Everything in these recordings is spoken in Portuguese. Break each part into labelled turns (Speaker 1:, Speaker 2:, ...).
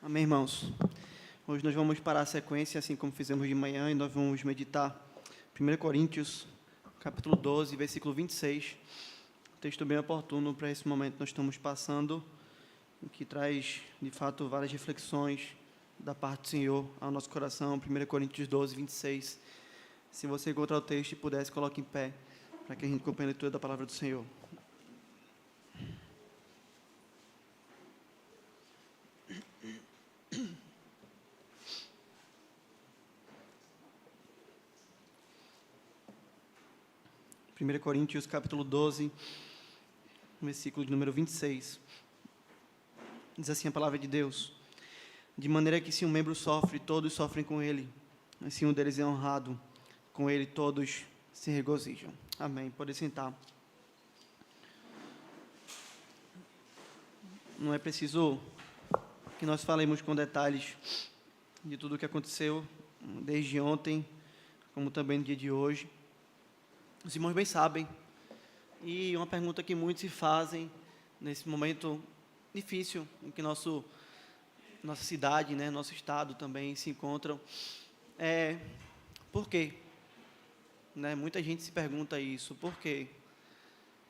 Speaker 1: Amém, irmãos? Hoje nós vamos parar a sequência, assim como fizemos de manhã, e nós vamos meditar 1 Coríntios, capítulo 12, versículo 26. Texto bem oportuno para esse momento que nós estamos passando, que traz, de fato, várias reflexões da parte do Senhor ao nosso coração. 1 Coríntios 12, 26. Se você encontrar o texto e pudesse, coloque em pé, para que a gente acompanhe a leitura da palavra do Senhor. Primeira Coríntios, capítulo 12, versículo de número 26. Diz assim a palavra de Deus: de maneira que se um membro sofre, todos sofrem com ele. Mas se um deles é honrado, com ele todos se regozijam. Amém. Pode sentar. Não é preciso que nós falemos com detalhes de tudo o que aconteceu desde ontem, como também no dia de hoje. Os irmãos bem sabem, e uma pergunta que muitos se fazem nesse momento difícil em que nossa cidade, nosso estado também se encontram, é por quê? Muita gente se pergunta isso, por quê?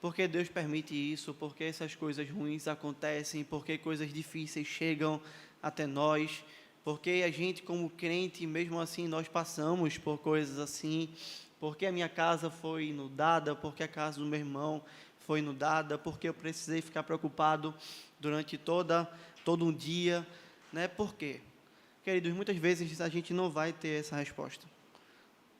Speaker 1: Por que Deus permite isso? Por que essas coisas ruins acontecem? Por que coisas difíceis chegam até nós? Por que a gente, como crente, mesmo assim, nós passamos por coisas assim? Por que a minha casa foi inundada? Por que a casa do meu irmão foi inundada? Por que eu precisei ficar preocupado durante todo um dia? Por quê? Queridos, muitas vezes a gente não vai ter essa resposta.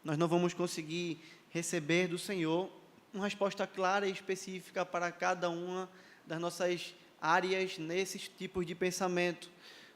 Speaker 1: Nós não vamos conseguir receber do Senhor uma resposta clara e específica para cada uma das nossas áreas nesses tipos de pensamento.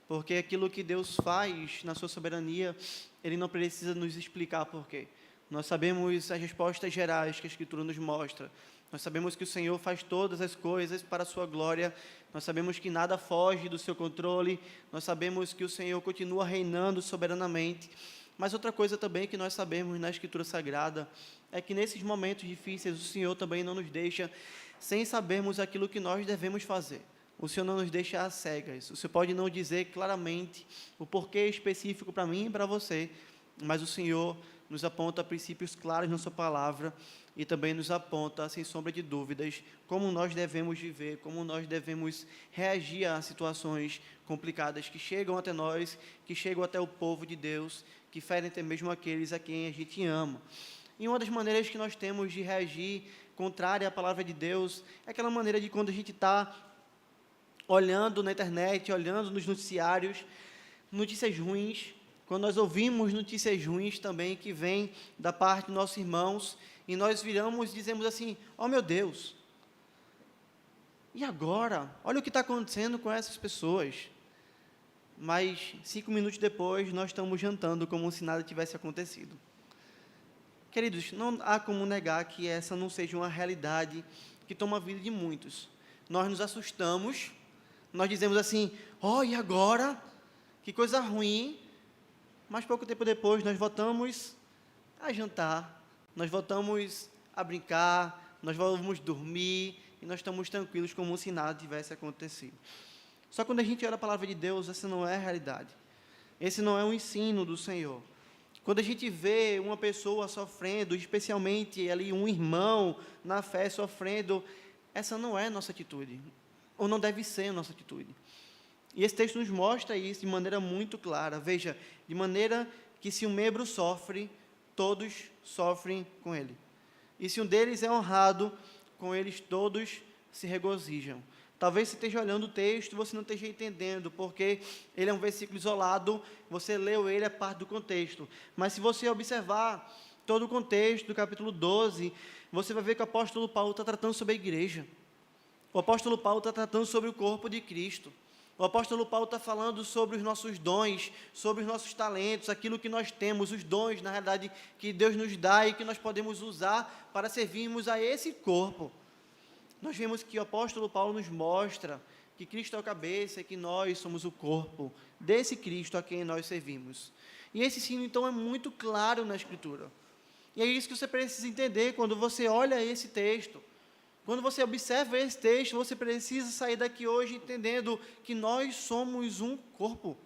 Speaker 1: Porque aquilo que Deus faz na sua soberania, Ele não precisa nos explicar por quê. Nós sabemos as respostas gerais que a Escritura nos mostra. Nós sabemos que o Senhor faz todas as coisas para a sua glória. Nós sabemos que nada foge do seu controle. Nós sabemos que o Senhor continua reinando soberanamente. Mas outra coisa também que nós sabemos na Escritura Sagrada é que nesses momentos difíceis o Senhor também não nos deixa sem sabermos aquilo que nós devemos fazer. O Senhor não nos deixa às cegas. O Senhor pode não dizer claramente o porquê específico para mim e para você, mas o Senhor nos aponta princípios claros na sua palavra e também nos aponta, sem sombra de dúvidas, como nós devemos viver, como nós devemos reagir a situações complicadas que chegam até nós, que chegam até o povo de Deus, que ferem até mesmo aqueles a quem a gente ama. E uma das maneiras que nós temos de reagir contrária à palavra de Deus é aquela maneira de quando a gente está olhando na internet, olhando nos noticiários, notícias ruins. Quando nós ouvimos notícias ruins também que vêm da parte dos nossos irmãos, e nós viramos e dizemos assim: oh meu Deus, e agora? Olha o que está acontecendo com essas pessoas. Mas 5 minutos depois, nós estamos jantando como se nada tivesse acontecido. Queridos, não há como negar que essa não seja uma realidade que toma a vida de muitos. Nós nos assustamos, nós dizemos assim: oh, e agora? Que coisa ruim. Mas pouco tempo depois, nós voltamos a jantar, nós voltamos a brincar, nós vamos dormir, e nós estamos tranquilos como se nada tivesse acontecido. Só quando a gente olha a palavra de Deus, essa não é a realidade. Esse não é o ensino do Senhor. Quando a gente vê uma pessoa sofrendo, especialmente ali um irmão na fé sofrendo, essa não é a nossa atitude, ou não deve ser a nossa atitude. E esse texto nos mostra isso de maneira muito clara. Veja, de maneira que se um membro sofre, todos sofrem com ele. E se um deles é honrado, com eles todos se regozijam. Talvez você esteja olhando o texto e você não esteja entendendo, porque ele é um versículo isolado, você leu ele, é parte do contexto. Mas se você observar todo o contexto do capítulo 12, você vai ver que o apóstolo Paulo está tratando sobre a igreja. O apóstolo Paulo está tratando sobre o corpo de Cristo. O apóstolo Paulo está falando sobre os nossos dons, sobre os nossos talentos, aquilo que nós temos, os dons, na realidade, que Deus nos dá e que nós podemos usar para servirmos a esse corpo. Nós vemos que o apóstolo Paulo nos mostra que Cristo é a cabeça e que nós somos o corpo desse Cristo a quem nós servimos. E esse ensino, então, é muito claro na Escritura. E é isso que você precisa entender quando você olha esse texto. Quando você observa esse texto, você precisa sair daqui hoje entendendo que nós somos um corpo.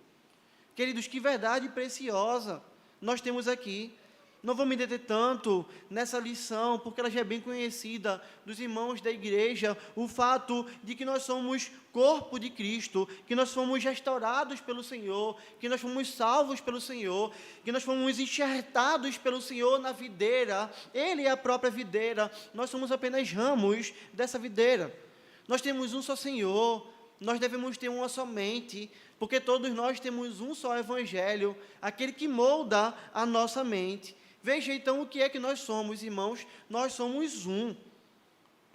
Speaker 1: Queridos, que verdade preciosa nós temos aqui. Não vou me deter tanto nessa lição, porque ela já é bem conhecida dos irmãos da igreja, o fato de que nós somos corpo de Cristo, que nós fomos restaurados pelo Senhor, que nós fomos salvos pelo Senhor, que nós fomos enxertados pelo Senhor na videira. Ele é a própria videira, nós somos apenas ramos dessa videira. Nós temos um só Senhor, nós devemos ter uma só mente, porque todos nós temos um só Evangelho, aquele que molda a nossa mente. Veja então o que é que nós somos, irmãos. Nós somos um.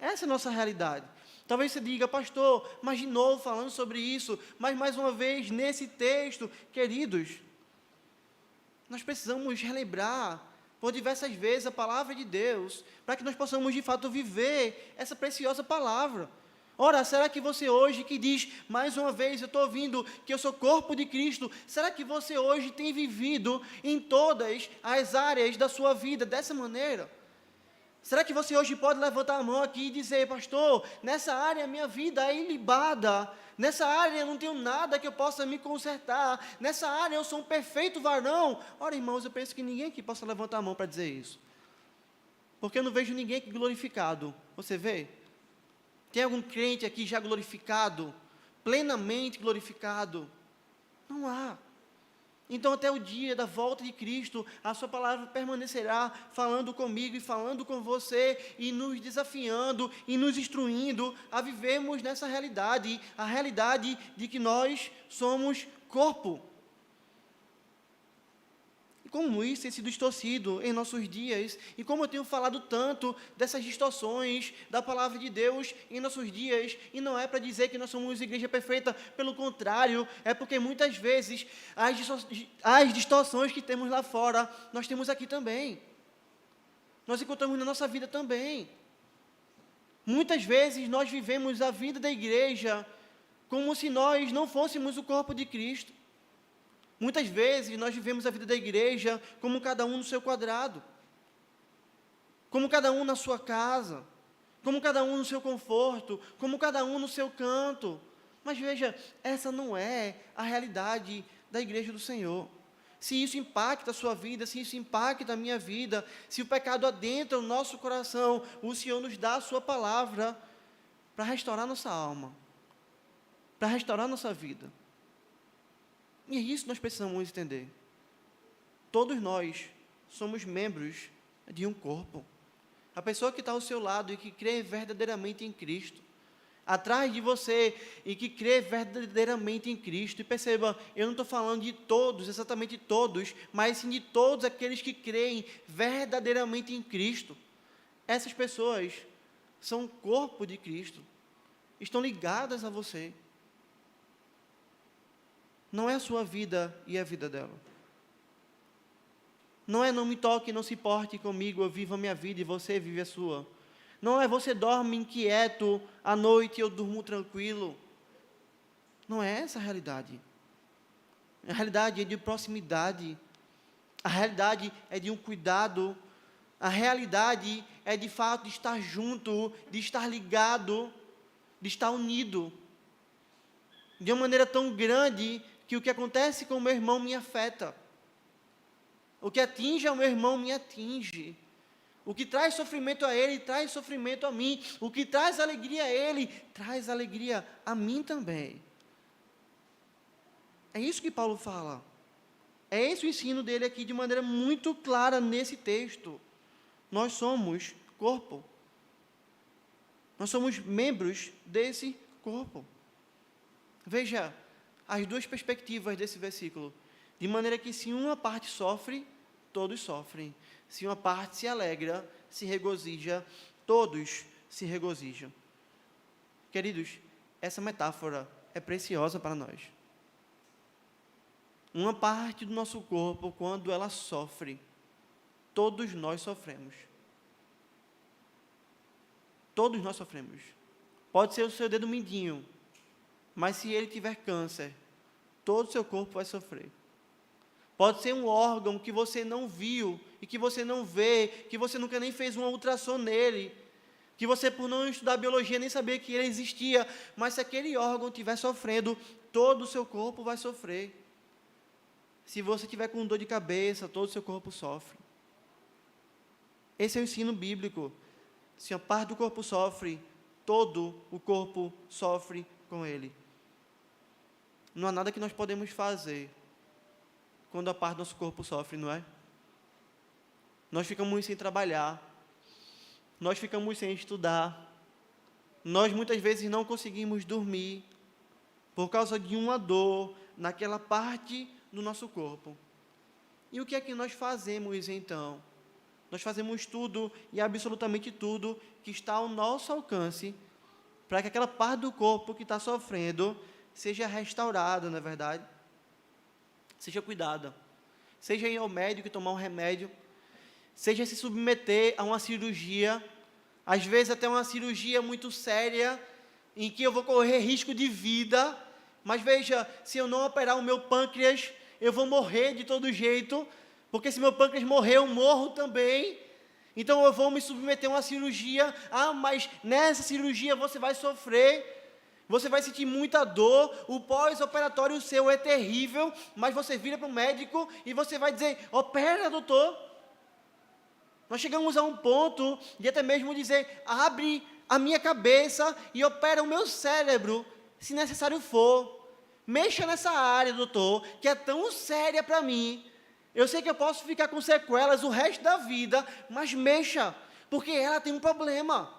Speaker 1: Essa é a nossa realidade. Talvez você diga, pastor, mas de novo falando sobre isso, mas mais uma vez nesse texto, queridos, nós precisamos relembrar por diversas vezes a palavra de Deus, para que nós possamos de fato viver essa preciosa palavra. Ora, será que você hoje que diz, mais uma vez, eu estou ouvindo que eu sou corpo de Cristo, será que você hoje tem vivido em todas as áreas da sua vida dessa maneira? Será que você hoje pode levantar a mão aqui e dizer, pastor, nessa área a minha vida é ilibada, nessa área eu não tenho nada que eu possa me consertar, nessa área eu sou um perfeito varão? Ora, irmãos, eu penso que ninguém aqui possa levantar a mão para dizer isso, porque eu não vejo ninguém aqui glorificado. Você vê? Tem algum crente aqui já glorificado, plenamente glorificado? Não há. Então, até o dia da volta de Cristo, a sua palavra permanecerá falando comigo e falando com você, e nos desafiando, e nos instruindo a vivermos nessa realidade, a realidade de que nós somos corpo. Como isso tem sido distorcido em nossos dias, e como eu tenho falado tanto dessas distorções da palavra de Deus em nossos dias, e não é para dizer que nós somos igreja perfeita, pelo contrário, é porque muitas vezes as distorções que temos lá fora, nós temos aqui também, nós encontramos na nossa vida também. Muitas vezes nós vivemos a vida da igreja como se nós não fôssemos o corpo de Cristo. Muitas vezes nós vivemos a vida da igreja como cada um no seu quadrado, como cada um na sua casa, como cada um no seu conforto, como cada um no seu canto. Mas veja, essa não é a realidade da igreja do Senhor. Se isso impacta a sua vida, se isso impacta a minha vida, se o pecado adentra o nosso coração, o Senhor nos dá a sua palavra para restaurar nossa alma, para restaurar nossa vida. E é isso que nós precisamos entender. Todos nós somos membros de um corpo. A pessoa que está ao seu lado e que crê verdadeiramente em Cristo, atrás de você e que crê verdadeiramente em Cristo, e perceba, eu não estou falando de todos, exatamente todos, mas sim de todos aqueles que creem verdadeiramente em Cristo. Essas pessoas são o corpo de Cristo, estão ligadas a você. Não é a sua vida e a vida dela. Não é não me toque, não se porte comigo, eu vivo a minha vida e você vive a sua. Não é você dorme inquieto à noite e eu durmo tranquilo. Não é essa a realidade. A realidade é de proximidade. A realidade é de um cuidado. A realidade é de fato de estar junto, de estar ligado, de estar unido. De uma maneira tão grande que o que acontece com o meu irmão me afeta. O que atinge ao meu irmão me atinge. O que traz sofrimento a ele, traz sofrimento a mim. O que traz alegria a ele, traz alegria a mim também. É isso que Paulo fala. É esse o ensino dele aqui de maneira muito clara nesse texto. Nós somos corpo. Nós somos membros desse corpo. Veja as duas perspectivas desse versículo. De maneira que se uma parte sofre, todos sofrem. Se uma parte se alegra, se regozija, todos se regozijam. Queridos, essa metáfora é preciosa para nós. Uma parte do nosso corpo, quando ela sofre, todos nós sofremos. Todos nós sofremos. Pode ser o seu dedo mindinho, mas se ele tiver câncer, todo o seu corpo vai sofrer. Pode ser um órgão que você não viu e que você não vê, que você nunca nem fez uma ultrassom nele, que você, por não estudar biologia, nem sabia que ele existia, mas se aquele órgão estiver sofrendo, todo o seu corpo vai sofrer. Se você tiver com dor de cabeça, todo o seu corpo sofre. Esse é o ensino bíblico. Se uma parte do corpo sofre, todo o corpo sofre com ele. Não há nada que nós podemos fazer quando a parte do nosso corpo sofre, não é? Nós ficamos sem trabalhar, nós ficamos sem estudar, nós muitas vezes não conseguimos dormir por causa de uma dor naquela parte do nosso corpo. E o que é que nós fazemos então? Nós fazemos tudo e absolutamente tudo que está ao nosso alcance para que aquela parte do corpo que está sofrendo seja restaurada, não é verdade? Seja cuidada. Seja ir ao médico e tomar um remédio, seja se submeter a uma cirurgia, às vezes até uma cirurgia muito séria, em que eu vou correr risco de vida, mas veja, se eu não operar o meu pâncreas, eu vou morrer de todo jeito, porque se meu pâncreas morrer, eu morro também. Então eu vou me submeter a uma cirurgia. Ah, mas nessa cirurgia você vai sofrer, você vai sentir muita dor, o pós-operatório seu é terrível, mas você vira para o médico e você vai dizer: opera, doutor. Nós chegamos a um ponto de até mesmo dizer: abre a minha cabeça e opera o meu cérebro, se necessário for. Mexa nessa área, doutor, que é tão séria para mim. Eu sei que eu posso ficar com sequelas o resto da vida, mas mexa, porque ela tem um problema.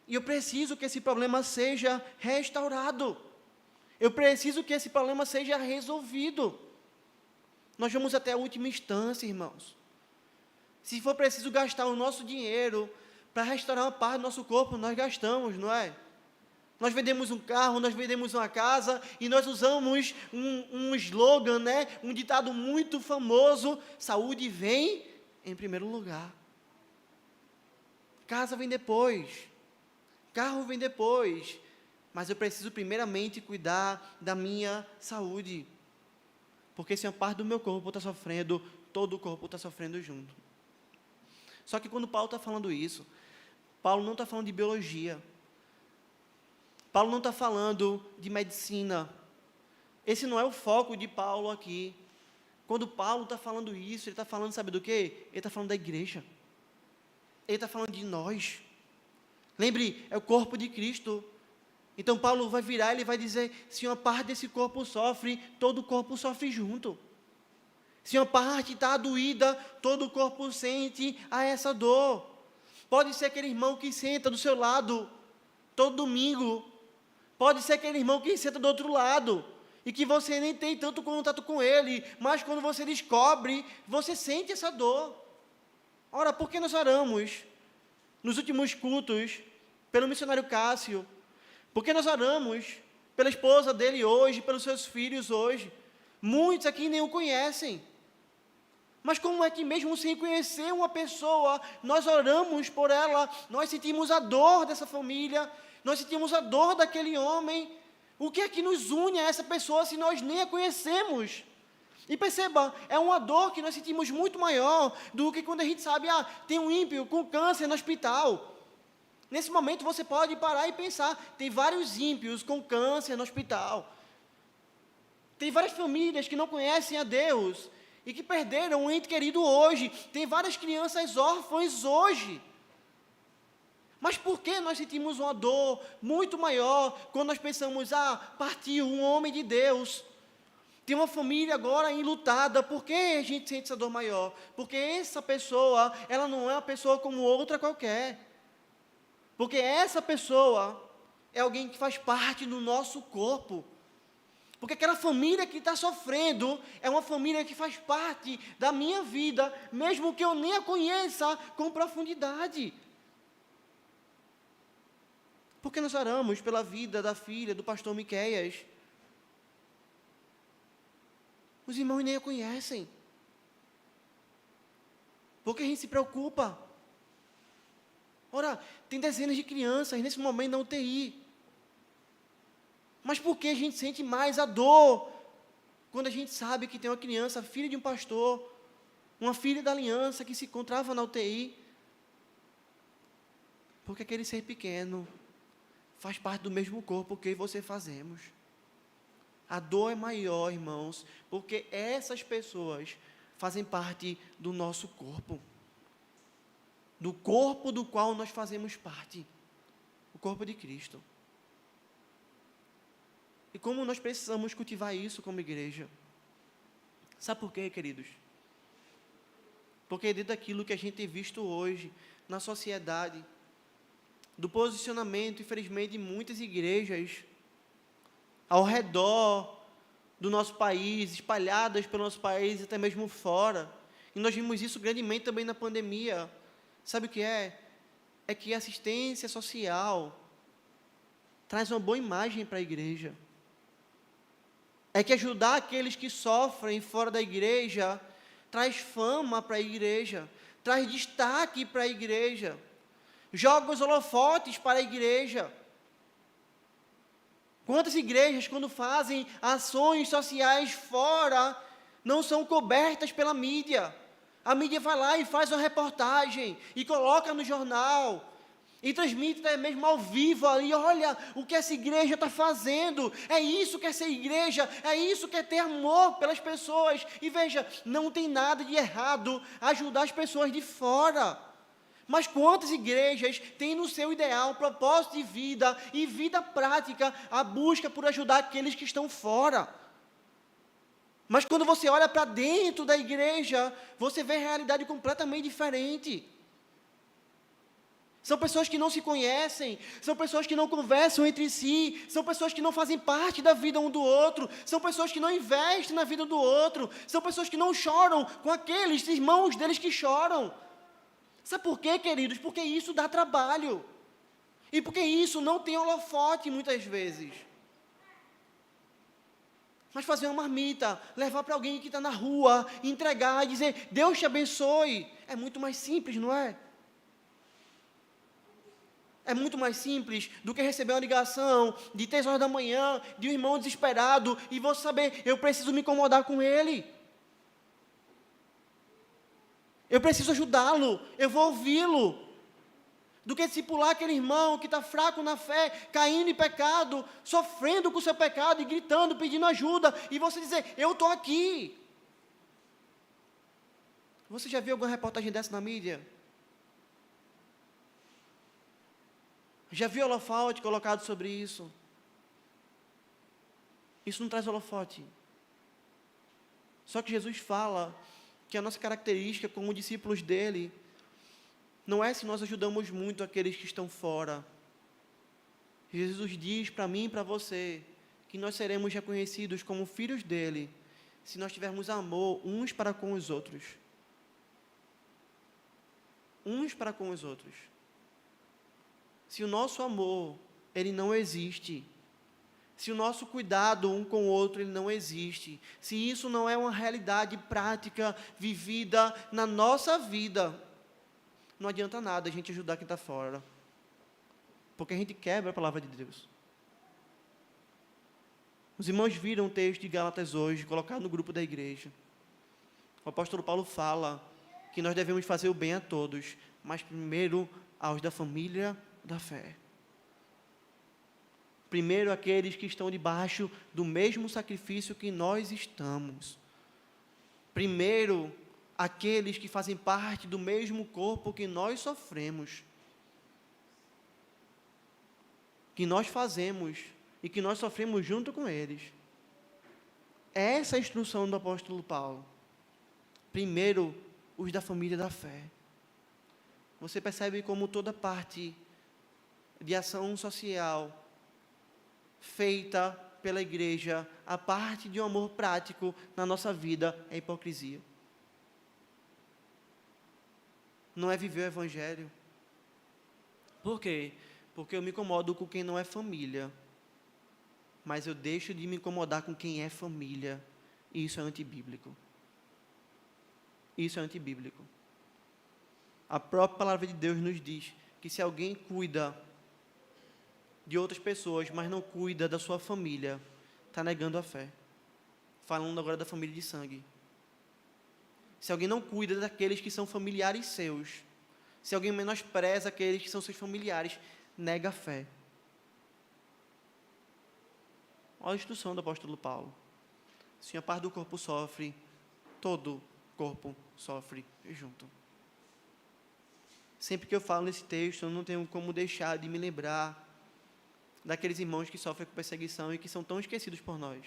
Speaker 1: E eu preciso que esse problema seja restaurado. Eu preciso que esse problema seja resolvido. Nós vamos até a última instância, irmãos. Se for preciso gastar o nosso dinheiro para restaurar uma parte do nosso corpo, nós gastamos, não é? Nós vendemos um carro, nós vendemos uma casa e nós usamos um slogan, né? Um ditado muito famoso: saúde vem em primeiro lugar. Casa vem depois, carro vem depois, mas eu preciso primeiramente cuidar da minha saúde, porque se uma parte do meu corpo está sofrendo, todo o corpo está sofrendo junto. Só que quando Paulo está falando isso, Paulo não está falando de biologia, Paulo não está falando de medicina. Esse não é o foco de Paulo aqui. Quando Paulo está falando isso, ele está falando, sabe do quê? Ele está falando da igreja. Ele está falando de nós. Lembre, é o corpo de Cristo. Então Paulo vai virar, ele vai dizer: se uma parte desse corpo sofre, todo o corpo sofre junto. Se uma parte está doída, todo o corpo sente a essa dor. Pode ser aquele irmão que senta do seu lado todo domingo. Pode ser aquele irmão que senta do outro lado e que você nem tem tanto contato com ele, mas quando você descobre, você sente essa dor. Ora, por que nós oramos nos últimos cultos pelo missionário Cássio? Por que nós oramos pela esposa dele hoje, pelos seus filhos hoje? Muitos aqui nem o conhecem. Mas como é que mesmo sem conhecer uma pessoa, nós oramos por ela, nós sentimos a dor dessa família, nós sentimos a dor daquele homem? O que é que nos une a essa pessoa se nós nem a conhecemos? E perceba, é uma dor que nós sentimos muito maior do que quando a gente sabe: tem um ímpio com câncer no hospital. Nesse momento você pode parar e pensar: tem vários ímpios com câncer no hospital. Tem várias famílias que não conhecem a Deus e que perderam um ente querido hoje. Tem várias crianças órfãs hoje. Mas por que nós sentimos uma dor muito maior quando nós pensamos: partiu um homem de Deus, tem uma família agora enlutada? Por que a gente sente essa dor maior? Porque essa pessoa, ela não é uma pessoa como outra qualquer. Porque essa pessoa é alguém que faz parte do nosso corpo. Porque aquela família que está sofrendo é uma família que faz parte da minha vida, mesmo que eu nem a conheça com profundidade. Porque nós oramos pela vida da filha do pastor Miqueias. Os irmãos nem a conhecem. Porque a gente se preocupa. Ora, tem dezenas de crianças nesse momento na UTI. Mas por que a gente sente mais a dor quando a gente sabe que tem uma criança, filha de um pastor, uma filha da aliança que se encontrava na UTI? Porque aquele ser pequeno faz parte do mesmo corpo que você fazemos. A dor é maior, irmãos, porque essas pessoas fazem parte do nosso corpo. Do corpo do qual nós fazemos parte. O corpo de Cristo. E como nós precisamos cultivar isso como igreja? Sabe por quê, queridos? Porque dentro daquilo que a gente tem visto hoje, na sociedade, do posicionamento, infelizmente, de muitas igrejas, ao redor do nosso país, espalhadas pelo nosso país, até mesmo fora, e nós vimos isso grandemente também na pandemia. Sabe o que é? É que a assistência social traz uma boa imagem para a igreja. É que ajudar aqueles que sofrem fora da igreja traz fama para a igreja, traz destaque para a igreja, joga os holofotes para a igreja. Quantas igrejas, quando fazem ações sociais fora, não são cobertas pela mídia? A mídia vai lá e faz uma reportagem, e coloca no jornal, e transmite até mesmo ao vivo ali, olha o que essa igreja está fazendo, é isso que é ser igreja, é isso que é ter amor pelas pessoas. E veja, não tem nada de errado ajudar as pessoas de fora. Mas quantas igrejas têm no seu ideal, propósito de vida e vida prática, a busca por ajudar aqueles que estão fora? Mas quando você olha para dentro da igreja, você vê a realidade completamente diferente. São pessoas que não se conhecem, são pessoas que não conversam entre si, são pessoas que não fazem parte da vida um do outro, são pessoas que não investem na vida do outro, são pessoas que não choram com aqueles irmãos deles que choram. Sabe por quê, queridos? Porque isso dá trabalho. E porque isso não tem holofote muitas vezes. Mas fazer uma marmita, levar para alguém que está na rua, entregar e dizer, Deus te abençoe, é muito mais simples, não é? É muito mais simples do que receber uma ligação de 3 horas da manhã, de um irmão desesperado, e você saber, eu preciso me incomodar com ele. Eu preciso ajudá-lo, eu vou ouvi-lo. Do que discipular aquele irmão que está fraco na fé, caindo em pecado, sofrendo com o seu pecado e gritando, pedindo ajuda, e você dizer, eu estou aqui. Você já viu alguma reportagem dessa na mídia? Já viu holofote colocado sobre isso? Isso não traz holofote. Só que Jesus fala que a nossa característica como discípulos dele não é se nós ajudamos muito aqueles que estão fora. Jesus diz para mim e para você que nós seremos reconhecidos como filhos dele se nós tivermos amor uns para com os outros. Uns para com os outros. Se o nosso amor, ele não existe, se o nosso cuidado um com o outro, ele não existe, se isso não é uma realidade prática, vivida na nossa vida, não adianta nada a gente ajudar quem está fora, porque a gente quebra a palavra de Deus. Os irmãos viram o texto de Gálatas hoje, colocado no grupo da igreja. O apóstolo Paulo fala que nós devemos fazer o bem a todos, mas primeiro aos da família da fé. Primeiro aqueles que estão debaixo do mesmo sacrifício que nós estamos. Primeiro aqueles que fazem parte do mesmo corpo que nós sofremos. Que nós fazemos e que nós sofremos junto com eles. Essa é a instrução do apóstolo Paulo. Primeiro os da família da fé. Você percebe como toda parte de ação social feita pela igreja, a parte de um amor prático na nossa vida é hipocrisia. Não é viver o evangelho. Por quê? Porque eu me incomodo com quem não é família, mas eu deixo de me incomodar com quem é família, e isso é antibíblico. Isso é antibíblico. A própria palavra de Deus nos diz que se alguém cuida de outras pessoas, mas não cuida da sua família, está negando a fé. Falando agora da família de sangue. Se alguém não cuida daqueles que são familiares seus, se alguém menospreza aqueles que são seus familiares, nega a fé. Olha a instrução do apóstolo Paulo. Se a parte do corpo sofre, todo corpo sofre junto. Sempre que eu falo nesse texto, eu não tenho como deixar de me lembrar daqueles irmãos que sofrem com perseguição e que são tão esquecidos por nós.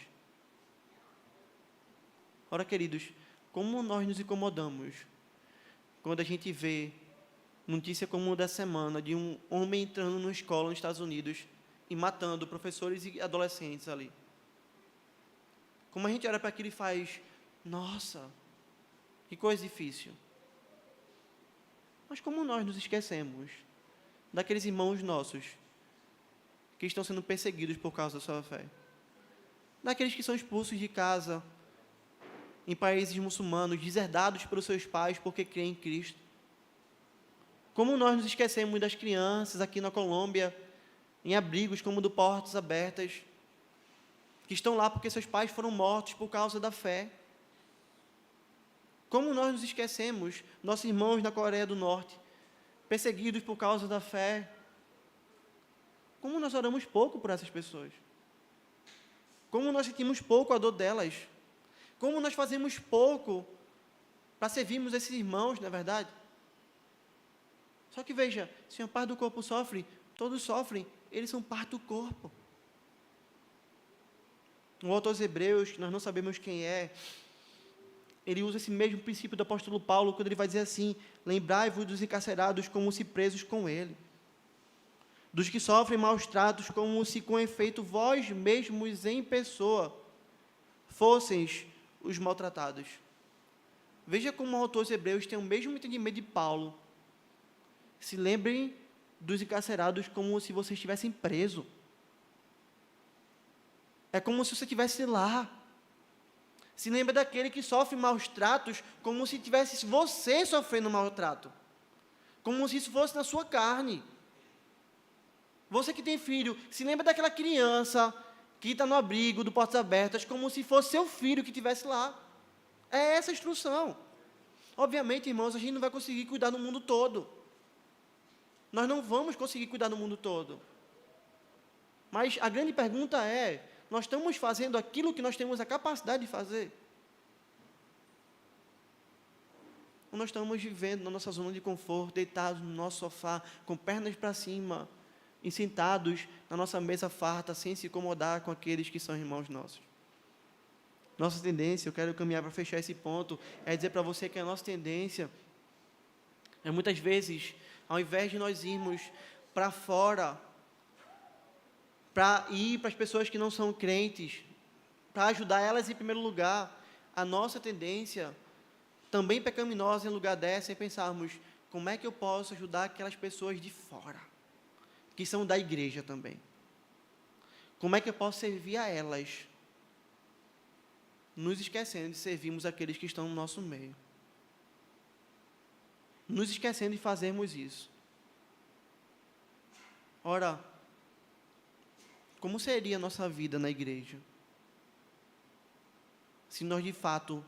Speaker 1: Ora, queridos, como nós nos incomodamos quando a gente vê notícia como da semana de um homem entrando numa escola nos Estados Unidos e matando professores e adolescentes ali. Como a gente olha para aquilo e faz, nossa, que coisa difícil. Mas como nós nos esquecemos daqueles irmãos nossos que estão sendo perseguidos por causa da sua fé? Daqueles que são expulsos de casa em países muçulmanos, deserdados pelos seus pais porque creem em Cristo. Como nós nos esquecemos das crianças aqui na Colômbia, em abrigos como o do Portas Abertas, que estão lá porque seus pais foram mortos por causa da fé. Como nós nos esquecemos, nossos irmãos na Coreia do Norte, perseguidos por causa da fé. Como nós oramos pouco por essas pessoas. Como nós sentimos pouco a dor delas. Como nós fazemos pouco para servirmos esses irmãos, não é verdade? Só que veja, se uma parte do corpo sofre, todos sofrem, eles são parte do corpo. O autor aos Hebreus, que nós não sabemos quem é, ele usa esse mesmo princípio do apóstolo Paulo, quando ele vai dizer assim, lembrai-vos dos encarcerados como se presos com ele, dos que sofrem maus tratos, como se com efeito vós mesmos em pessoa fosseis os maltratados. Veja como o autor aos Hebreus tem o mesmo entendimento de Paulo. Se lembrem dos encarcerados como se vocês estivessem presos. É como se você estivesse lá. Se lembra daquele que sofre maus tratos como se tivesse você sofrendo maltrato. Como se isso fosse na sua carne. Você que tem filho, se lembra daquela criança que está no abrigo do Portas Abertas, como se fosse seu filho que estivesse lá. É essa a instrução. Obviamente, irmãos, a gente não vai conseguir cuidar do mundo todo. Nós não vamos conseguir cuidar do mundo todo. Mas a grande pergunta é, nós estamos fazendo aquilo que nós temos a capacidade de fazer? Ou nós estamos vivendo na nossa zona de conforto, deitados no nosso sofá, com pernas para cima, e sentados na nossa mesa farta, sem se incomodar com aqueles que são irmãos nossos? Nossa tendência, eu quero caminhar para fechar esse ponto, é dizer para você que a nossa tendência é muitas vezes, ao invés de nós irmos para fora, para ir para as pessoas que não são crentes, para ajudar elas em primeiro lugar, a nossa tendência, também pecaminosa em lugar dessa, é pensarmos, como é que eu posso ajudar aquelas pessoas de fora, que são da igreja também? Como é que eu posso servir a elas? Nos esquecendo de servirmos aqueles que estão no nosso meio. Nos esquecendo de fazermos isso. Ora, como seria a nossa vida na igreja se nós de fato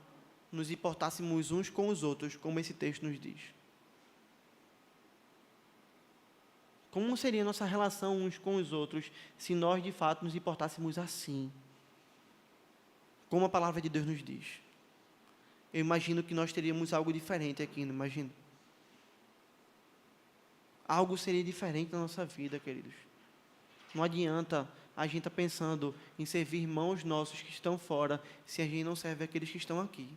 Speaker 1: nos importássemos uns com os outros, como esse texto nos diz? Como seria a nossa relação uns com os outros se nós de fato nos importássemos assim? Como a palavra de Deus nos diz. Eu imagino que nós teríamos algo diferente aqui, não imagino? Algo seria diferente na nossa vida, queridos. Não adianta a gente estar pensando em servir irmãos nossos que estão fora, se a gente não serve aqueles que estão aqui.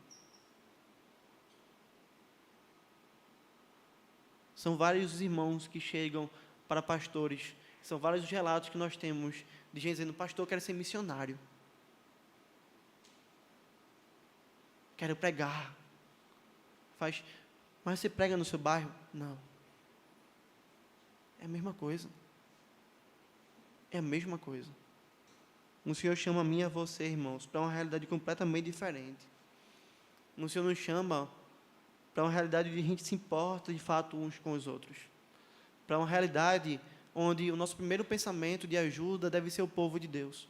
Speaker 1: São vários os irmãos que chegam para pastores, são vários os relatos que nós temos de gente dizendo, pastor, eu quero ser missionário. Quero pregar. Mas você prega no seu bairro? Não. É a mesma coisa. É a mesma coisa. O Senhor chama a mim e a você, irmãos, para uma realidade completamente diferente. O Senhor nos chama para uma realidade onde a gente se importa, de fato, uns com os outros. Para uma realidade onde o nosso primeiro pensamento de ajuda deve ser o povo de Deus.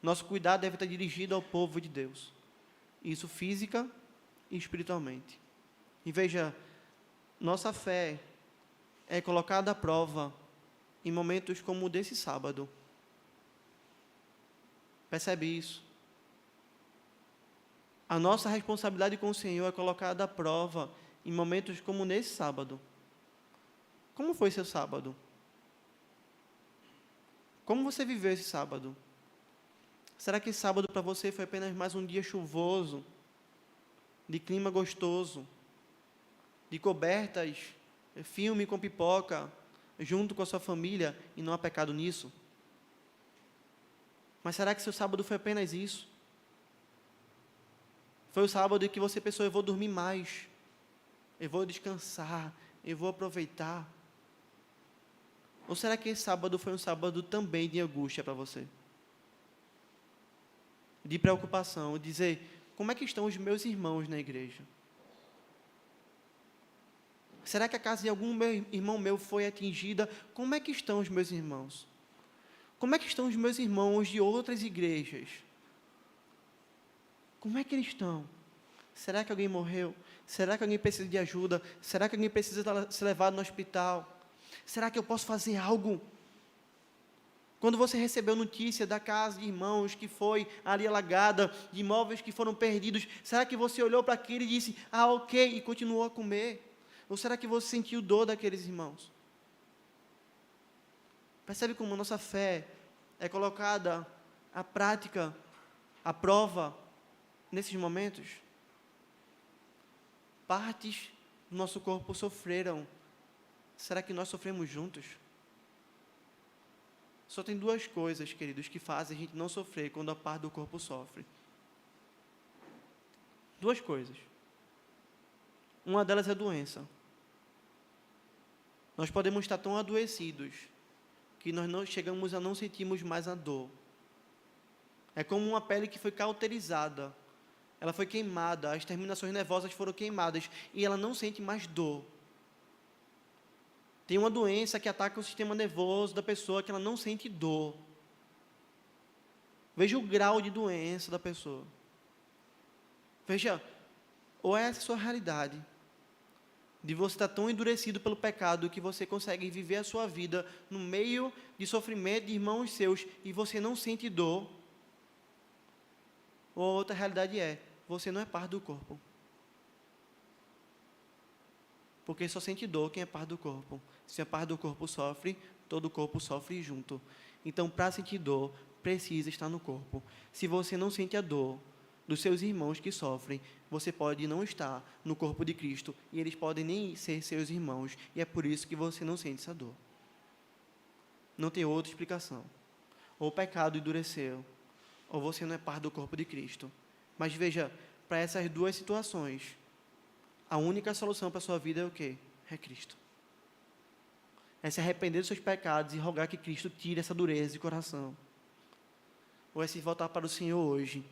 Speaker 1: Nosso cuidado deve estar dirigido ao povo de Deus. Isso física e espiritualmente. E veja, nossa fé é colocada à prova em momentos como o desse sábado. Percebe isso? A nossa responsabilidade com o Senhor é colocada à prova em momentos como nesse sábado. Como foi seu sábado? Como você viveu esse sábado? Será que esse sábado para você foi apenas mais um dia chuvoso, de clima gostoso, de cobertas, filme com pipoca, junto com a sua família, e não há pecado nisso? Mas será que seu sábado foi apenas isso? Foi o sábado em que você pensou, eu vou dormir mais, eu vou descansar, eu vou aproveitar? Ou será que esse sábado foi um sábado também de angústia para você? De preocupação, dizer, como é que estão os meus irmãos na igreja? Será que a casa de algum irmão meu foi atingida? Como é que estão os meus irmãos? Como é que estão os meus irmãos de outras igrejas? Como é que eles estão? Será que alguém morreu? Será que alguém precisa de ajuda? Será que alguém precisa ser levado no hospital? Será que eu posso fazer algo? Quando você recebeu notícia da casa de irmãos que foi ali alagada, de imóveis que foram perdidos, será que você olhou para aquilo e disse, ok, e continuou a comer? Ou será que você sentiu dor daqueles irmãos? Percebe como a nossa fé é colocada à prática, à prova, nesses momentos? Partes do nosso corpo sofreram. Será que nós sofremos juntos? Só tem duas coisas, queridos, que fazem a gente não sofrer quando a parte do corpo sofre. Duas coisas. Uma delas é a doença. Nós podemos estar tão adoecidos que nós não chegamos a não sentirmos mais a dor. É como uma pele que foi cauterizada. Ela foi queimada, as terminações nervosas foram queimadas e ela não sente mais dor. Tem uma doença que ataca o sistema nervoso da pessoa que ela não sente dor. Veja o grau de doença da pessoa. Veja, ou essa é a sua realidade, de você estar tão endurecido pelo pecado que você consegue viver a sua vida no meio de sofrimento de irmãos seus e você não sente dor. Ou a outra realidade é, você não é parte do corpo. Porque só sente dor quem é parte do corpo. Se a parte do corpo sofre, todo o corpo sofre junto. Então, para sentir dor, precisa estar no corpo. Se você não sente a dor dos seus irmãos que sofrem, você pode não estar no corpo de Cristo e eles podem nem ser seus irmãos. E é por isso que você não sente essa dor. Não tem outra explicação. Ou o pecado endureceu, ou você não é parte do corpo de Cristo. Mas veja, para essas duas situações, a única solução para a sua vida é o quê? É Cristo. É se arrepender dos seus pecados e rogar que Cristo tire essa dureza de coração. Ou é se voltar para o Senhor hoje,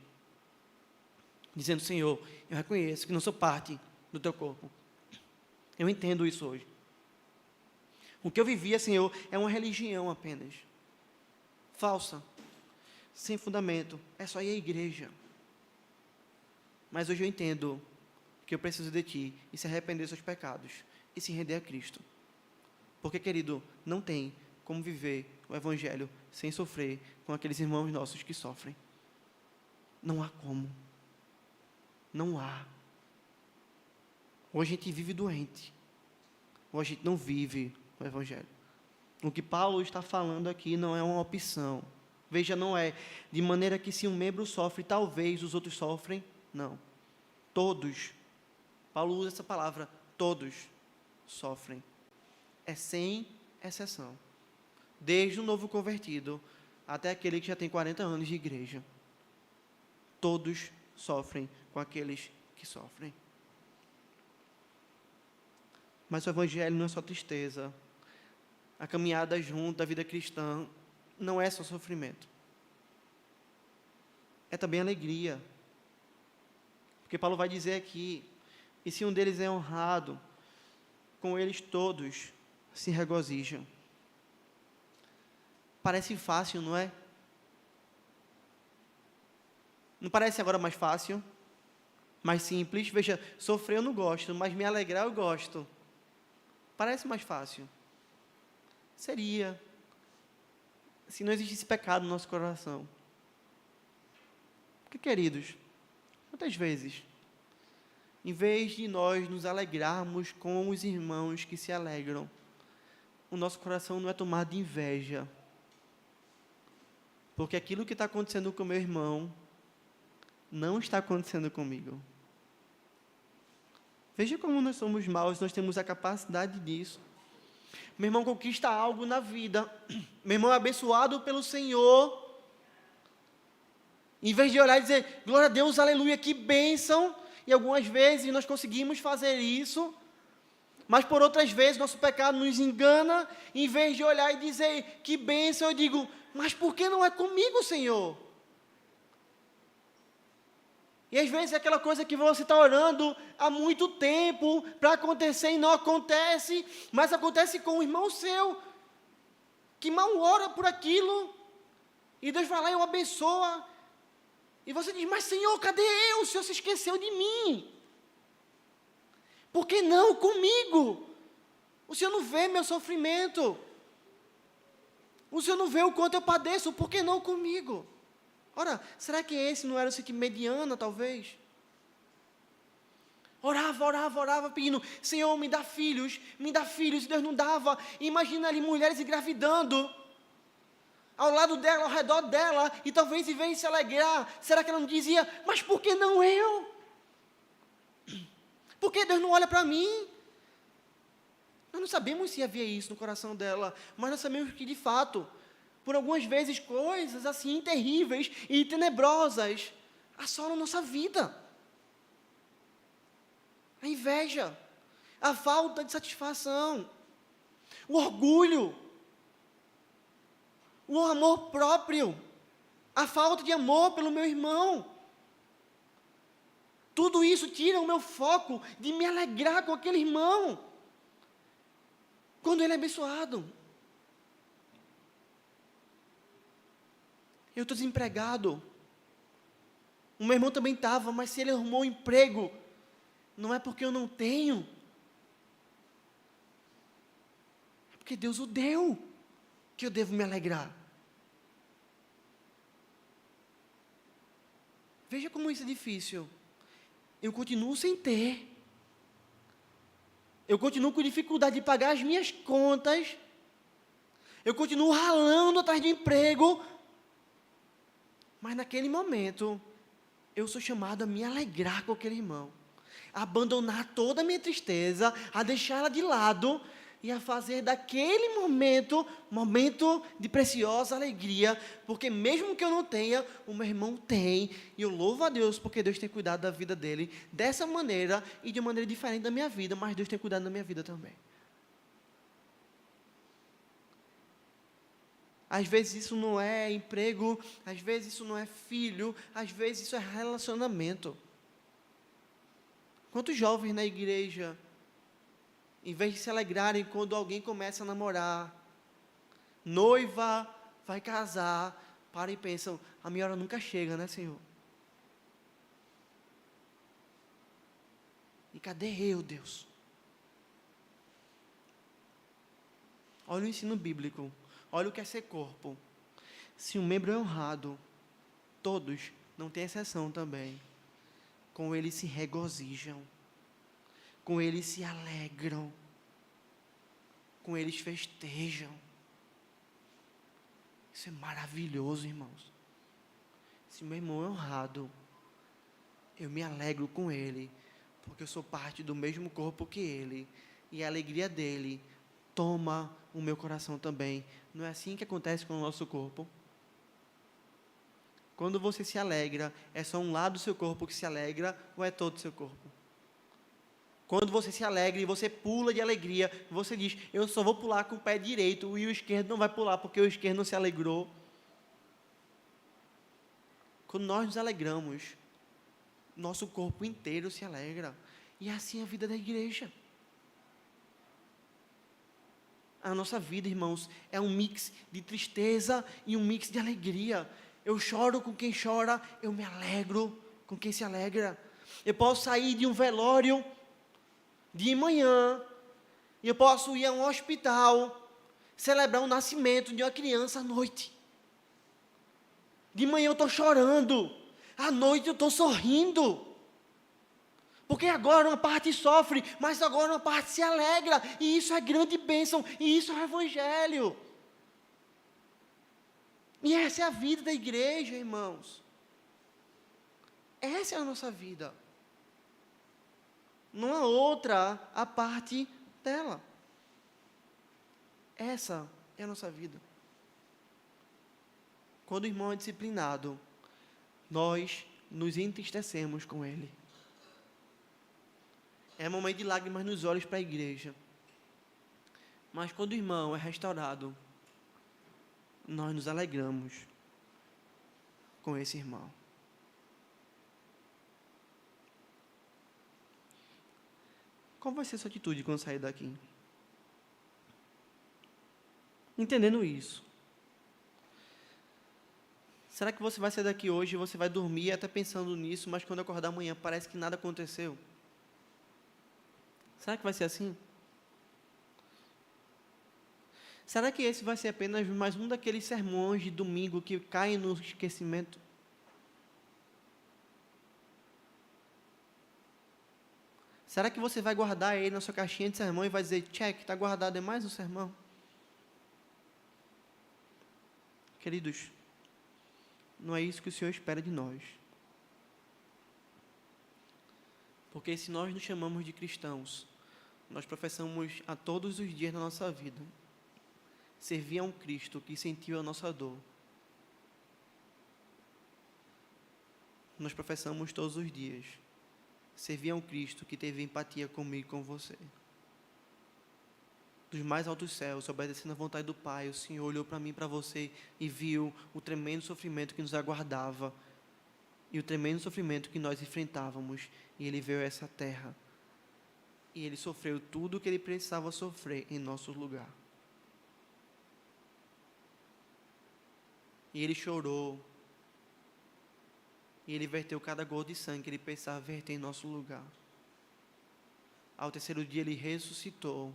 Speaker 1: dizendo, Senhor, eu reconheço que não sou parte do teu corpo. Eu entendo isso hoje. O que eu vivia, Senhor, é uma religião apenas. Falsa. Sem fundamento. É só ir à igreja. Mas hoje eu entendo que eu preciso de Ti e se arrepender dos seus pecados e se render a Cristo. Porque, querido, não tem como viver o Evangelho sem sofrer com aqueles irmãos nossos que sofrem. Não há como. Não há. Ou a gente vive doente, ou a gente não vive o Evangelho. O que Paulo está falando aqui não é uma opção. Veja, não é de maneira que se um membro sofre, talvez os outros sofrem. Não. Todos. Paulo usa essa palavra, todos sofrem. É sem exceção. Desde o novo convertido até aquele que já tem 40 anos de igreja. Todos sofrem com aqueles que sofrem. Mas o Evangelho não é só tristeza. A caminhada junto da vida cristã não é só sofrimento. É também alegria. Porque Paulo vai dizer aqui, e se um deles é honrado, com eles todos se regozijam. Parece fácil, não é? Não parece agora mais fácil? Mais simples? Veja, sofrer eu não gosto, mas me alegrar eu gosto. Parece mais fácil. Seria, se não existisse pecado no nosso coração. Porque, queridos, quantas vezes, em vez de nós nos alegrarmos com os irmãos que se alegram, o nosso coração não é tomado de inveja, porque aquilo que está acontecendo com o meu irmão não está acontecendo comigo. Veja como nós somos maus, nós temos a capacidade disso. Meu irmão conquista algo na vida, meu irmão é abençoado pelo Senhor, em vez de olhar e dizer, glória a Deus, aleluia, que bênção, e algumas vezes nós conseguimos fazer isso, mas por outras vezes nosso pecado nos engana, em vez de olhar e dizer, que bênção, eu digo, mas por que não é comigo, Senhor? E às vezes é aquela coisa que você está orando há muito tempo para acontecer e não acontece, mas acontece com um irmão seu, que mal ora por aquilo, e Deus vai lá e o abençoa, e você diz, mas Senhor, cadê eu? O Senhor se esqueceu de mim. Por que não comigo? O Senhor não vê meu sofrimento. O Senhor não vê o quanto eu padeço, por que não comigo? Ora, será que esse não era o sentimento de Ana, talvez? Orava, pedindo, Senhor, me dá filhos, e Deus não dava. Imagina ali mulheres engravidando, ao lado dela, ao redor dela, e talvez em vez de se alegrar, será que ela não dizia, mas por que não eu? Por que Deus não olha para mim? Nós não sabemos se havia isso no coração dela, mas nós sabemos que, de fato, por algumas vezes, coisas assim terríveis e tenebrosas assolam nossa vida. A inveja, a falta de satisfação, o orgulho, o amor próprio, a falta de amor pelo meu irmão. Tudo isso tira o meu foco de me alegrar com aquele irmão, quando ele é abençoado. Eu estou desempregado. O meu irmão também estava, mas se ele arrumou um emprego, não é porque eu não tenho, é porque Deus o deu, que eu devo me alegrar. Veja como isso é difícil. Eu continuo sem ter. Eu continuo com dificuldade de pagar as minhas contas. Eu continuo ralando atrás de emprego. Mas naquele momento, eu sou chamado a me alegrar com aquele irmão. A abandonar toda a minha tristeza, a deixá-la de lado e a fazer daquele momento de preciosa alegria, porque mesmo que eu não tenha, o meu irmão tem, e eu louvo a Deus porque Deus tem cuidado da vida dele dessa maneira e de maneira diferente da minha vida, mas Deus tem cuidado da minha vida também. Às vezes isso não é emprego, às vezes isso não é filho, às vezes isso é relacionamento. Quantos jovens na igreja, em vez de se alegrarem quando alguém começa a namorar, noiva, vai casar, param e pensam, a minha hora nunca chega, né, Senhor? E cadê eu, Deus? Olha o ensino bíblico, olha o que é ser corpo. Se um membro é honrado, todos, não tem exceção também, com ele se regozijam, com eles se alegram, com eles festejam. Isso é maravilhoso, irmãos. Se meu irmão é honrado, eu me alegro com ele, porque eu sou parte do mesmo corpo que ele, e a alegria dele toma o meu coração também. Não é assim que acontece com o nosso corpo? Quando você se alegra, é só um lado do seu corpo que se alegra, ou é todo o seu corpo? Quando você se alegra e você pula de alegria, você diz, eu só vou pular com o pé direito, e o esquerdo não vai pular, porque o esquerdo não se alegrou. Quando nós nos alegramos, nosso corpo inteiro se alegra. E é assim a vida da igreja. A nossa vida, irmãos, é um mix de tristeza e um mix de alegria. Eu choro com quem chora, eu me alegro com quem se alegra. Eu posso sair de um velório de manhã, e eu posso ir a um hospital, celebrar o nascimento de uma criança à noite. De manhã eu estou chorando, À noite eu estou sorrindo. Porque agora uma parte sofre, mas agora uma parte se alegra. E isso é grande bênção, e isso é o Evangelho. E essa é a vida da igreja, irmãos. Essa é a nossa vida. Não há outra a parte dela. Essa é a nossa vida. Quando o irmão é disciplinado, nós nos entristecemos com ele. É momento de lágrimas nos olhos para a igreja. Mas quando o irmão é restaurado, nós nos alegramos com esse irmão. Qual vai ser a sua atitude quando sair daqui? Entendendo isso. Será que você vai sair daqui hoje e você vai dormir até pensando nisso, mas quando acordar amanhã parece que nada aconteceu? Será que vai ser assim? Será que esse vai ser apenas mais um daqueles sermões de domingo que caem no esquecimento? Será que você vai guardar ele na sua caixinha de sermão e vai dizer, check, está guardado, é mais um sermão? Queridos, não é isso que o Senhor espera de nós. Porque se nós nos chamamos de cristãos, nós professamos a todos os dias da nossa vida servir a um Cristo que sentiu a nossa dor. Nós professamos todos os dias servir a um Cristo que teve empatia comigo e com você. Dos mais altos céus, obedecendo à vontade do Pai, o Senhor olhou para mim e para você e viu o tremendo sofrimento que nos aguardava e o tremendo sofrimento que nós enfrentávamos, e Ele veio a essa terra e Ele sofreu tudo o que Ele precisava sofrer em nosso lugar. E Ele chorou, e Ele verteu cada gota de sangue que Ele precisava verter em nosso lugar. Ao terceiro dia Ele ressuscitou,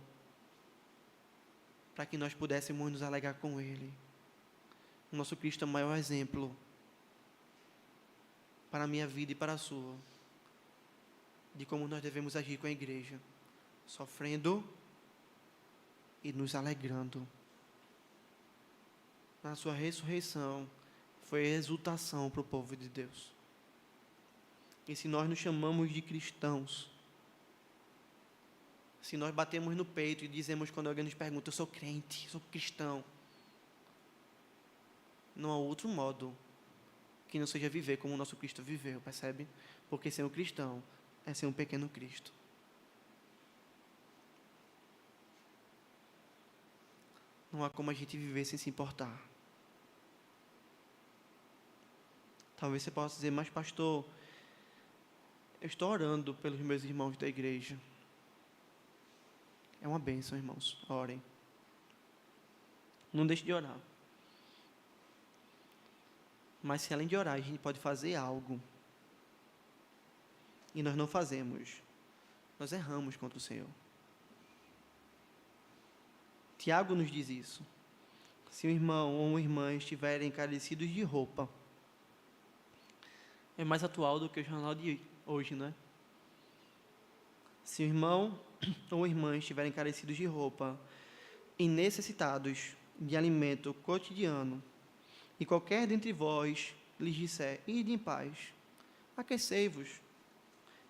Speaker 1: para que nós pudéssemos nos alegrar com Ele. O nosso Cristo é o maior exemplo para a minha vida e para a sua, de como nós devemos agir com a igreja, sofrendo e nos alegrando. Na sua ressurreição, foi exultação para o povo de Deus. E se nós nos chamamos de cristãos, se nós batemos no peito e dizemos quando alguém nos pergunta, eu sou crente, sou cristão, não há outro modo que não seja viver como o nosso Cristo viveu, percebe? Porque ser um cristão é ser um pequeno Cristo. Não há como a gente viver sem se importar. Talvez você possa dizer, mas pastor, eu estou orando pelos meus irmãos da igreja. É uma bênção, irmãos. Orem. Não deixe de orar. Mas se além de orar, a gente pode fazer algo, e nós não fazemos, nós erramos contra o Senhor. Tiago nos diz isso. Se um irmão ou uma irmã estiverem encarecidos de roupa, é mais atual do que o jornal de hoje, não é? Se o irmão ou irmã estiverem carecidos de roupa e necessitados de alimento cotidiano, e qualquer dentre vós lhes disser, ide em paz, aquecei-vos,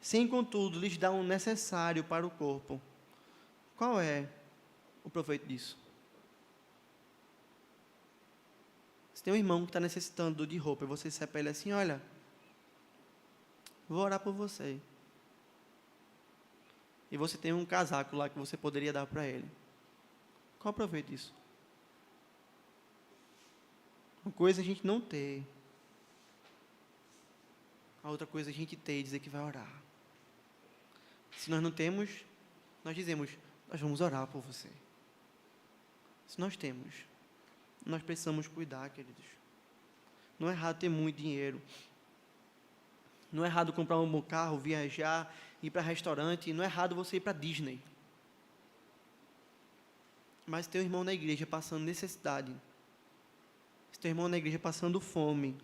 Speaker 1: sem contudo lhes dar o necessário para o corpo, qual é o proveito disso? Se tem um irmão que está necessitando de roupa, e você disser para ele assim, olha, vou orar por você. E você tem um casaco lá que você poderia dar para ele. Qual o proveito disso? Uma coisa é a gente não ter. A outra coisa é a gente ter e dizer que vai orar. Se nós não temos, nós dizemos, nós vamos orar por você. Se nós temos, nós precisamos cuidar, queridos. Não é errado ter muito dinheiro. Não é errado comprar um bom carro, viajar, ir para restaurante. Não é errado você ir para Disney. Mas ter um irmão na igreja passando necessidade, se tem irmão na igreja passando fome,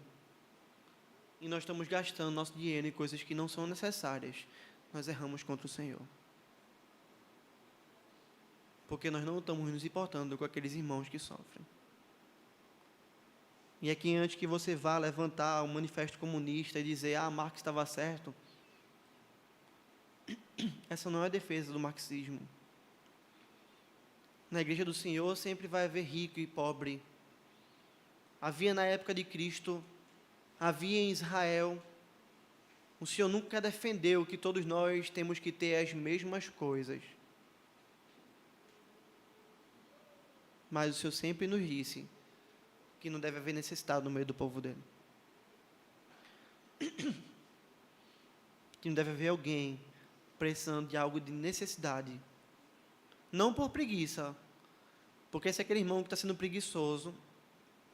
Speaker 1: e nós estamos gastando nosso dinheiro em coisas que não são necessárias, nós erramos contra o Senhor. Porque nós não estamos nos importando com aqueles irmãos que sofrem. E aqui, antes que você vá levantar o manifesto comunista e dizer, Marx estava certo, essa não é a defesa do marxismo. Na igreja do Senhor sempre vai haver rico e pobre. Havia na época de Cristo, havia em Israel. O Senhor nunca defendeu que todos nós temos que ter as mesmas coisas. Mas o Senhor sempre nos disse que não deve haver necessidade no meio do povo dele. Que não deve haver alguém precisando de algo de necessidade. Não por preguiça, porque se aquele irmão que está sendo preguiçoso,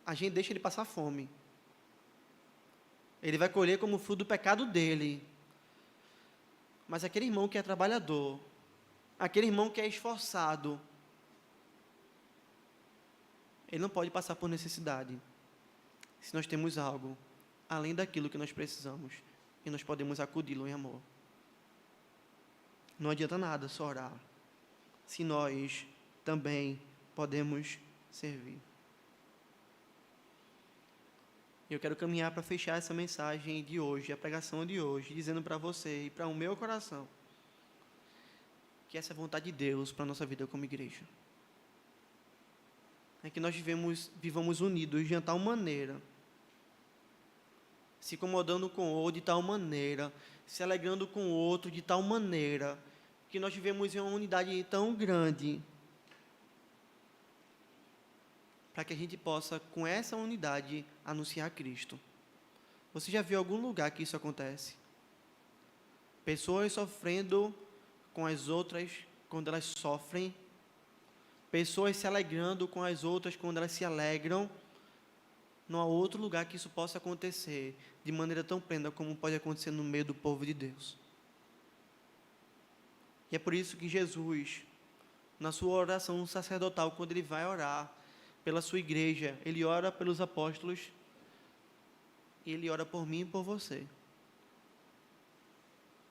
Speaker 1: a gente deixa ele passar fome. Ele vai colher como fruto do pecado dele. Mas aquele irmão que é trabalhador, aquele irmão que é esforçado, ele não pode passar por necessidade, se nós temos algo além daquilo que nós precisamos, e nós podemos acudi-lo em amor. Não adianta nada só orar, se nós também podemos servir. Eu quero caminhar para fechar essa mensagem de hoje, a pregação de hoje, dizendo para você e para o meu coração, que essa é a vontade de Deus para a nossa vida como igreja. É que nós vivamos unidos de tal maneira, se incomodando com o outro de tal maneira, se alegrando com o outro de tal maneira, que nós vivemos em uma unidade tão grande, para que a gente possa, com essa unidade, anunciar Cristo. Você já viu algum lugar que isso acontece? Pessoas sofrendo com as outras quando elas sofrem, pessoas se alegrando com as outras quando elas se alegram. Não há outro lugar que isso possa acontecer de maneira tão plena como pode acontecer no meio do povo de Deus. E é por isso que Jesus, na sua oração sacerdotal, quando ele vai orar pela sua igreja, ele ora pelos apóstolos, e ele ora por mim e por você.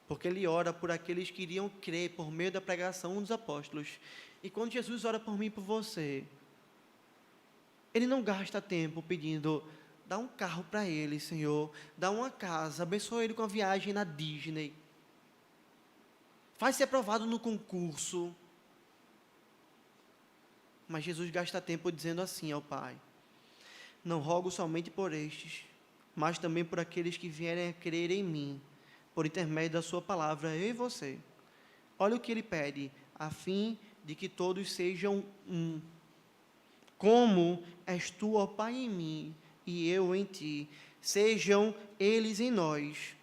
Speaker 1: Porque ele ora por aqueles que iriam crer por meio da pregação dos apóstolos. E quando Jesus ora por mim e por você, ele não gasta tempo pedindo, dá um carro para ele, Senhor, dá uma casa, abençoa ele com a viagem na Disney, faz ser aprovado no concurso. Mas Jesus gasta tempo dizendo assim ao Pai, não rogo somente por estes, mas também por aqueles que vierem a crer em mim, por intermédio da sua palavra, eu e você. Olha o que ele pede, a fim de que todos sejam um. Como és tu, ó Pai, em mim, e eu em ti, sejam eles em nós,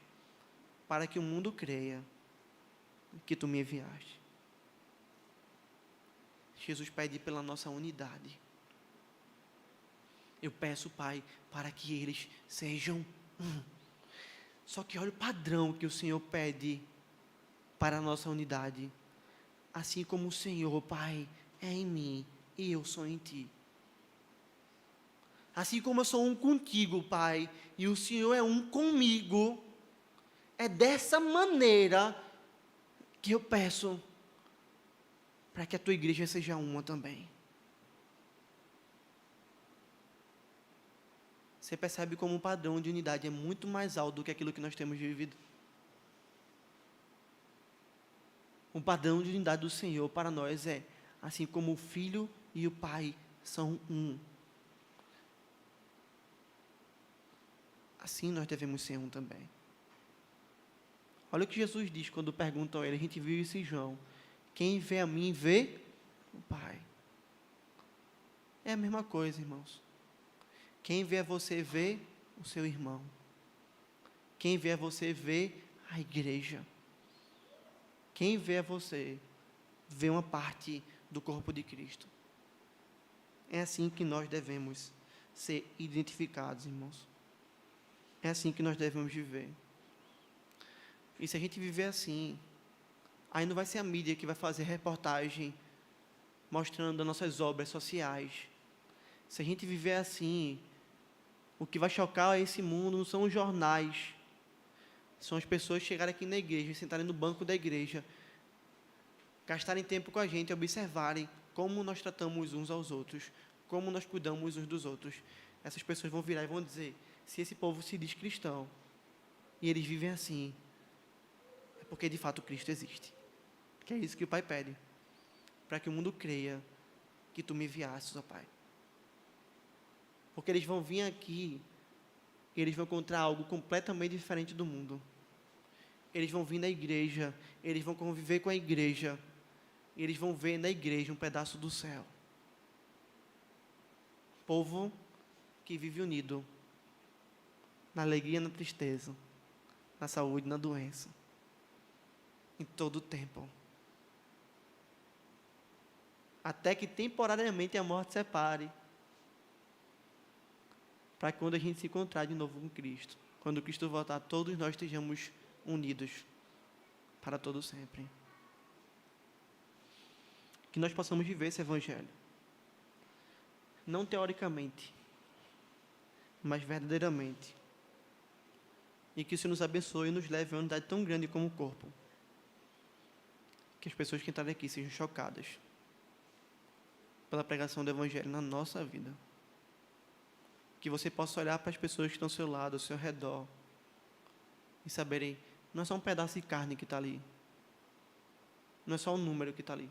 Speaker 1: para que o mundo creia que tu me enviaste. Jesus pede pela nossa unidade. Eu peço, Pai, para que eles sejam um. Só que olha o padrão que o Senhor pede para a nossa unidade. Assim como o Senhor, Pai, é em mim e eu sou em ti. Assim como eu sou um contigo, Pai, e o Senhor é um comigo, é dessa maneira que eu peço para que a tua igreja seja uma também. Você percebe como o padrão de unidade é muito mais alto do que aquilo que nós temos vivido? O padrão de unidade do Senhor para nós é, assim como o Filho e o Pai são um. Assim nós devemos ser um também. Olha o que Jesus diz quando perguntam a ele, a gente viu isso em João, quem vê a mim vê o Pai. É a mesma coisa, irmãos. Quem vê a você vê o seu irmão. Quem vê a você vê a igreja. Quem vê a você vê uma parte do corpo de Cristo. É assim que nós devemos ser identificados, irmãos. É assim que nós devemos viver. E se a gente viver assim, aí não vai ser a mídia que vai fazer reportagem mostrando as nossas obras sociais. Se a gente viver assim, O que vai chocar esse mundo não são os jornais, são as pessoas chegarem aqui na igreja, sentarem no banco da igreja, gastarem tempo com a gente, observarem como nós tratamos uns aos outros, como nós cuidamos uns dos outros. Essas pessoas vão virar e vão dizer: se esse povo se diz cristão e eles vivem assim, é porque de fato Cristo existe. Que é isso que o Pai pede, para que o mundo creia que tu me enviastes, ó Pai. Porque eles vão vir aqui e eles vão encontrar algo completamente diferente do mundo. Eles vão vir na igreja, eles vão conviver com a igreja, e eles vão ver na igreja um pedaço do céu. Povo que vive unido, na alegria e na tristeza, na saúde e na doença, em todo o tempo. Até que temporariamente a morte separe, para que quando a gente se encontrar de novo com Cristo, quando Cristo voltar, todos nós estejamos unidos para todo sempre. Que nós possamos viver esse Evangelho, não teoricamente, mas verdadeiramente. E que isso nos abençoe e nos leve a uma unidade tão grande como o corpo. Que as pessoas que entrarem aqui sejam chocadas pela pregação do Evangelho na nossa vida. Que você possa olhar para as pessoas que estão ao seu lado, ao seu redor, e saberem, não é só um pedaço de carne que está ali, não é só um número que está ali.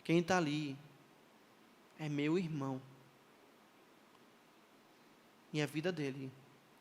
Speaker 1: Quem está ali é meu irmão. E a vida dele